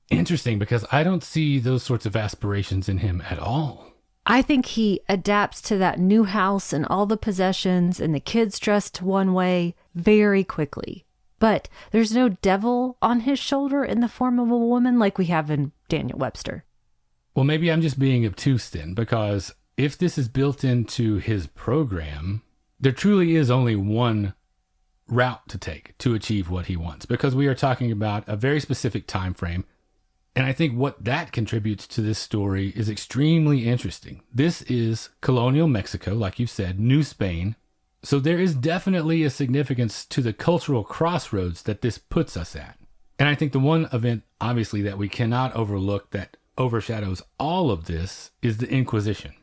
Interesting, because I don't see those sorts of aspirations in him at all. I think he adapts to that new house and all the possessions and the kids dressed one way very quickly. But there's no devil on his shoulder in the form of a woman like we have in Daniel Webster. Well, maybe I'm just being obtuse then, because if this is built into his program, there truly is only one route to take to achieve what he wants, because we are talking about a very specific time frame. And I think what that contributes to this story is extremely interesting. This is colonial Mexico, like you said, New Spain. So there is definitely a significance to the cultural crossroads that this puts us at. And I think the one event, obviously, that we cannot overlook that overshadows all of this is the Inquisition.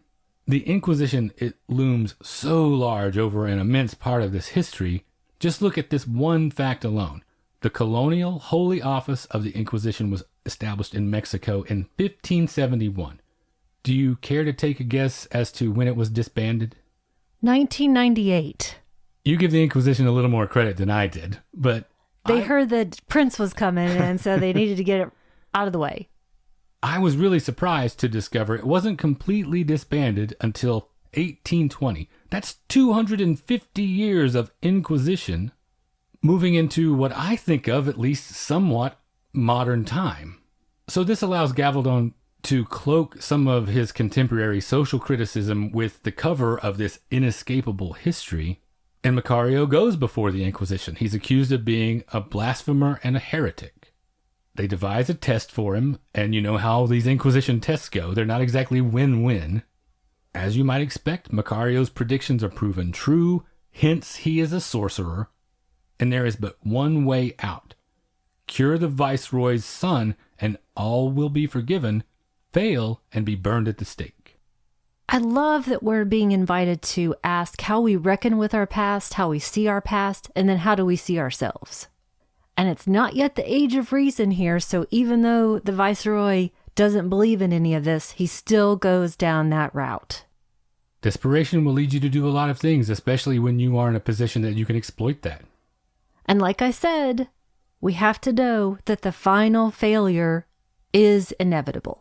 The Inquisition, it looms so large over an immense part of this history. Just look at this one fact alone. The colonial Holy Office of the Inquisition was established in Mexico in 1571. Do you care to take a guess as to when it was disbanded? 1998. You give the Inquisition a little more credit than I did, but They heard that Prince was coming, and so they needed to get it out of the way. I was really surprised to discover it wasn't completely disbanded until 1820. That's 250 years of Inquisition, moving into what I think of at least somewhat modern time. So this allows Gavaldon to cloak some of his contemporary social criticism with the cover of this inescapable history. And Macario goes before the Inquisition. He's accused of being a blasphemer and a heretic. They devise a test for him, and you know how these Inquisition tests go. They're not exactly win-win. As you might expect, Macario's predictions are proven true, hence he is a sorcerer, and there is but one way out. Cure the viceroy's son, and all will be forgiven. Fail, and be burned at the stake. I love that we're being invited to ask how we reckon with our past, how we see our past, and then how do we see ourselves. And it's not yet the age of reason here, so even though the viceroy doesn't believe in any of this, he still goes down that route. Desperation will lead you to do a lot of things, especially when you are in a position that you can exploit that. And like I said, we have to know that the final failure is inevitable.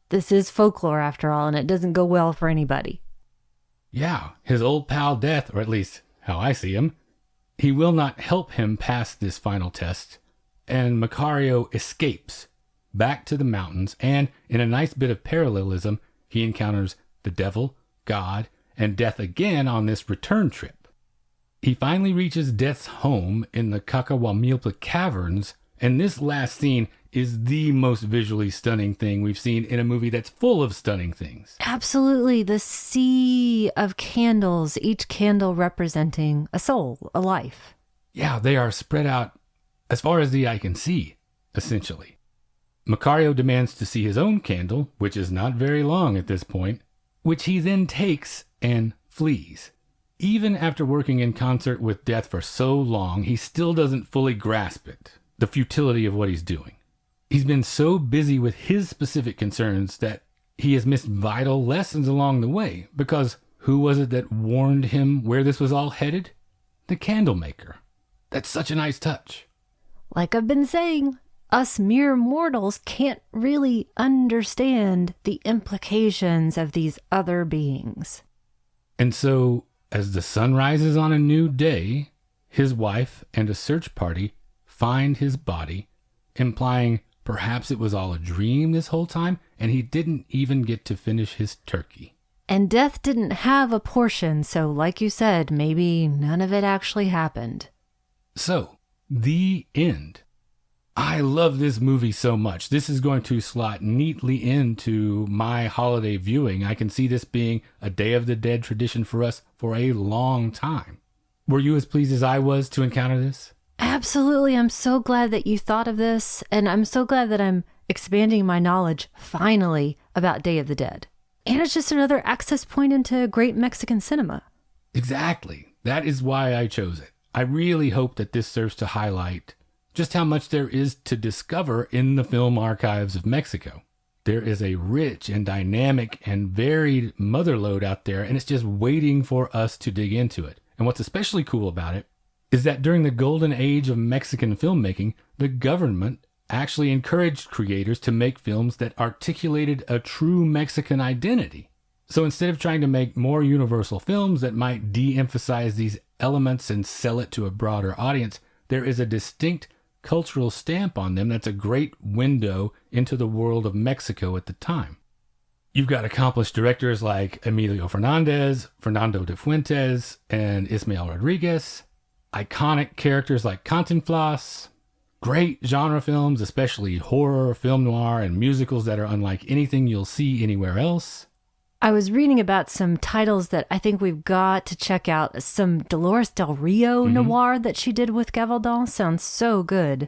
This is folklore after all, and it doesn't go well for anybody. Yeah, his old pal Death, or at least how I see him, he will not help him pass this final test, and Macario escapes back to the mountains, and in a nice bit of parallelism, he encounters the devil, God, and Death again on this return trip. He finally reaches Death's home in the Cacahuamilpa caverns, and this last scene is the most visually stunning thing we've seen in a movie that's full of stunning things. Absolutely. The sea of candles, each candle representing a soul, a life. Yeah, they are spread out as far as the eye can see, essentially. Macario demands to see his own candle, which is not very long at this point, which he then takes and flees. Even after working in concert with Death for so long, he still doesn't fully grasp it, the futility of what he's doing. He's been so busy with his specific concerns that he has missed vital lessons along the way, because who was it that warned him where this was all headed? The candle maker. That's such a nice touch. Like I've been saying, us mere mortals can't really understand the implications of these other beings. And so, as the sun rises on a new day, his wife and a search party find his body, implying perhaps it was all a dream this whole time, and he didn't even get to finish his turkey. And death didn't have a portion, so like you said, maybe none of it actually happened. So, the end. I love this movie so much. This is going to slot neatly into my holiday viewing. I can see this being a Day of the Dead tradition for us for a long time. Were you as pleased as I was to encounter this? Absolutely. I'm so glad that you thought of this, and I'm so glad that I'm expanding my knowledge, finally, about Day of the Dead. And it's just another access point into great Mexican cinema. Exactly. That is why I chose it. I really hope that this serves to highlight just how much there is to discover in the film archives of Mexico. There is a rich and dynamic and varied motherlode out there, and it's just waiting for us to dig into it. And what's especially cool about it is that during the golden age of Mexican filmmaking, the government actually encouraged creators to make films that articulated a true Mexican identity. So instead of trying to make more universal films that might de-emphasize these elements and sell it to a broader audience, there is a distinct cultural stamp on them that's a great window into the world of Mexico at the time. You've got accomplished directors like Emilio Fernandez, Fernando de Fuentes, and Ismael Rodriguez, iconic characters like Cantinflas, great genre films, especially horror, film noir, and musicals that are unlike anything you'll see anywhere else. I was reading about some titles that I think we've got to check out. Some Dolores Del Rio noir that she did with Gavaldon sounds so good.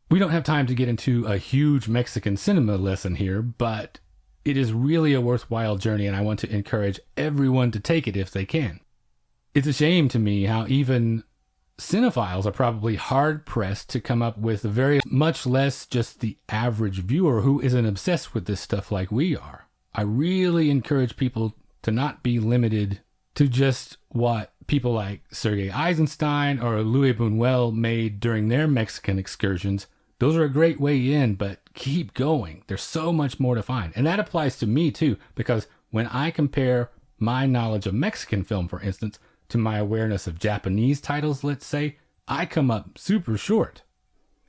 We don't have time to get into a huge Mexican cinema lesson here, but it is really a worthwhile journey, and I want to encourage everyone to take it if they can. It's a shame to me how even cinephiles are probably hard-pressed to come up with much less just the average viewer who isn't obsessed with this stuff like we are. I really encourage people to not be limited to just what people like Sergei Eisenstein or Louis Buñuel made during their Mexican excursions. Those are a great way in, but keep going. There's so much more to find. And that applies to me too, because when I compare my knowledge of Mexican film, for instance, to my awareness of Japanese titles, let's say, I come up super short.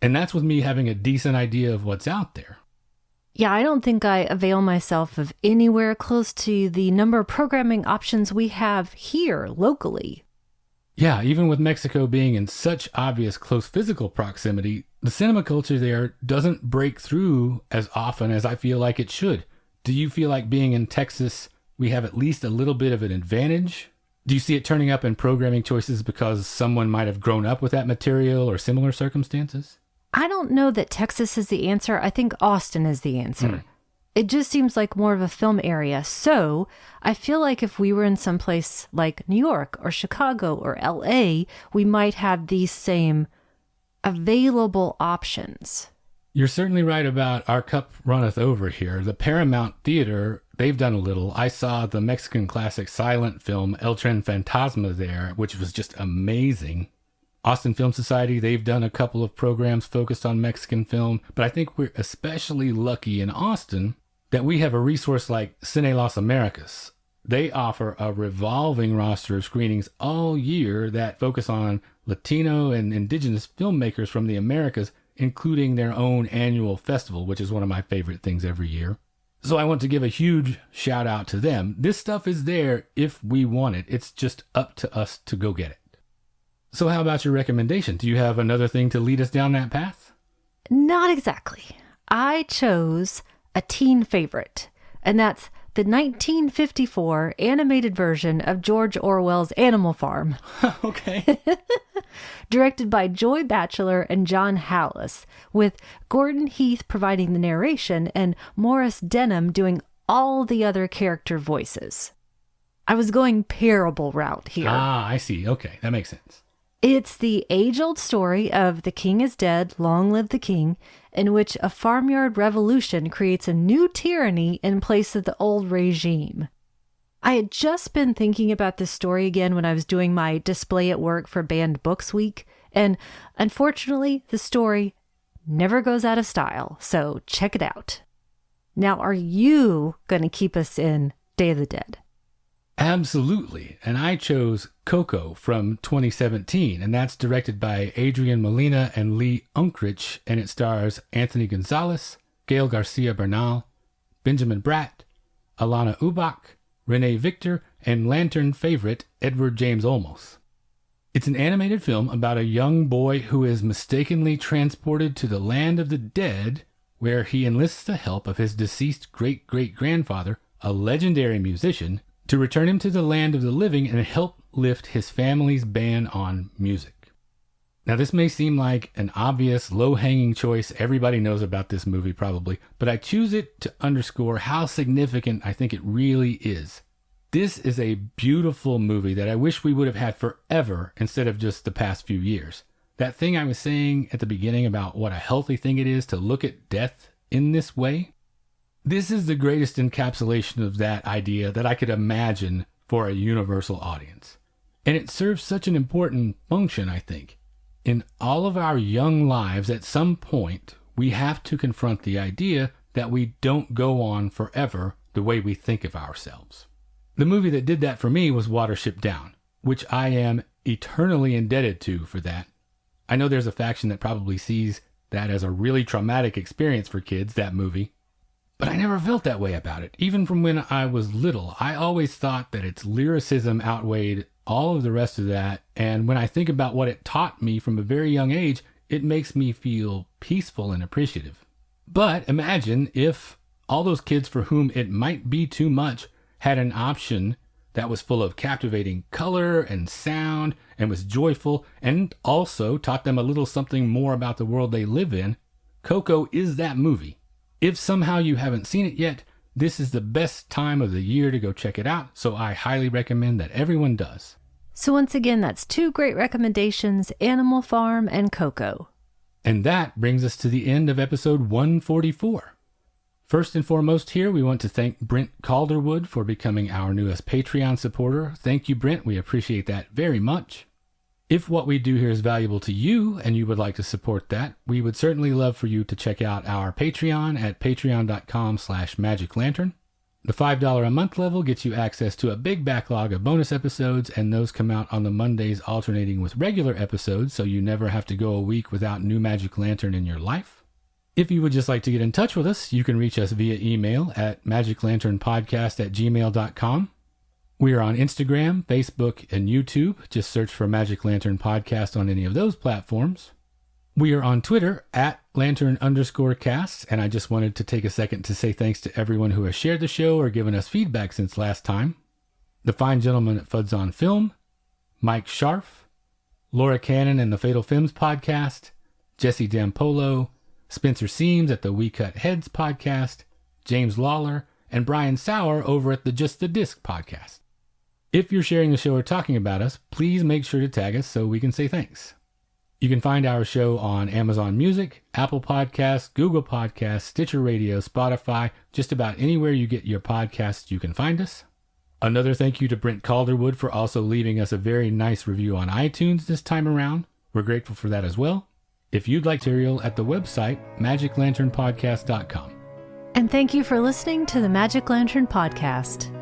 And that's with me having a decent idea of what's out there. Yeah, I don't think I avail myself of anywhere close to the number of programming options we have here locally. Yeah, even with Mexico being in such obvious close physical proximity, the cinema culture there doesn't break through as often as I feel like it should. Do you feel like being in Texas, we have at least a little bit of an advantage? Do you see it turning up in programming choices because someone might have grown up with that material or similar circumstances? I don't know that Texas is the answer. I think Austin is the answer. It just seems like more of a film area. So I feel like if we were in some place like New York or Chicago or LA, we might have these same available options. You're certainly right about Our Cup Runneth Over here. The Paramount Theater, they've done a little. I saw the Mexican classic silent film El Tren Fantasma there, which was just amazing. Austin Film Society, they've done a couple of programs focused on Mexican film, but I think we're especially lucky in Austin that we have a resource like Cine Las Americas. They offer a revolving roster of screenings all year that focus on Latino and indigenous filmmakers from the Americas, including their own annual festival, which is one of my favorite things every year. So I want to give a huge shout out to them. This stuff is there if we want it. It's just up to us to go get it. So how about your recommendation? Do you have another thing to lead us down that path? Not exactly. I chose a teen favorite, and that's the 1954 animated version of George Orwell's Animal Farm. Okay. Directed by Joy Batchelor and John Hallis, with Gordon Heath providing the narration and Morris Denham doing all the other character voices. I was going parable route here. Ah, I see. Okay, that makes sense. It's the age-old story of the king is dead, long live the king, in which a farmyard revolution creates a new tyranny in place of the old regime. I had just been thinking about this story again when I was doing my display at work for Banned Books Week, And unfortunately, the story never goes out of style, so check it out. Now, are you going to keep us in Day of the Dead? Absolutely. And I chose Coco from 2017, and that's directed by Adrian Molina and Lee Unkrich, and it stars Anthony Gonzalez, Gail Garcia Bernal, Benjamin Bratt, Alana Ubach, Renee Victor, and Lantern favorite Edward James Olmos. It's an animated film about a young boy who is mistakenly transported to the land of the dead, where he enlists the help of his deceased great-great-grandfather, a legendary musician, to return him to the land of the living and help lift his family's ban on music. Now, this may seem like an obvious, low-hanging choice. Everybody knows about this movie probably, but I choose it to underscore how significant I think it really is. This is a beautiful movie that I wish we would have had forever instead of just the past few years. That thing I was saying at the beginning about what a healthy thing it is to look at death in this way, this is the greatest encapsulation of that idea that I could imagine for a universal audience. And it serves such an important function, I think. In all of our young lives, at some point, we have to confront the idea that we don't go on forever the way we think of ourselves. The movie that did that for me was Watership Down, which I am eternally indebted to for that. I know there's a faction that probably sees that as a really traumatic experience for kids, that movie. But I never felt that way about it. Even from when I was little, I always thought that its lyricism outweighed all of the rest of that. And when I think about what it taught me from a very young age, it makes me feel peaceful and appreciative. But imagine if all those kids for whom it might be too much had an option that was full of captivating color and sound and was joyful and also taught them a little something more about the world they live in. Coco is that movie. If somehow you haven't seen it yet, this is the best time of the year to go check it out, so I highly recommend that everyone does. So once again, that's two great recommendations, Animal Farm and Coco. And that brings us to the end of episode 144. First and foremost here, we want to thank Brent Calderwood for becoming our newest Patreon supporter. Thank you, Brent. We appreciate that very much. If what we do here is valuable to you and you would like to support that, we would certainly love for you to check out our Patreon at patreon.com/magiclantern. The $5 a month level gets you access to a big backlog of bonus episodes, and those come out on the Mondays alternating with regular episodes, so you never have to go a week without new Magic Lantern in your life. If you would just like to get in touch with us, you can reach us via email at magiclanternpodcast@gmail.com. We are on Instagram, Facebook, and YouTube. Just search for Magic Lantern Podcast on any of those platforms. We are on Twitter at Lantern_casts, and I just wanted to take a second to say thanks to everyone who has shared the show or given us feedback since last time. The fine gentleman at Fuds on Film, Mike Scharf, Laura Cannon and the Fatal Films Podcast, Jesse Dampolo, Spencer Seams at the We Cut Heads Podcast, James Lawler, and Brian Sauer over at the Just the Disc Podcast. If you're sharing the show or talking about us, please make sure to tag us so we can say thanks. You can find our show on Amazon Music, Apple Podcasts, Google Podcasts, Stitcher Radio, Spotify, just about anywhere you get your podcasts, you can find us. Another thank you to Brent Calderwood for also leaving us a very nice review on iTunes this time around. We're grateful for that as well. If you'd like material at the website, magiclanternpodcast.com. And thank you for listening to the Magic Lantern Podcast.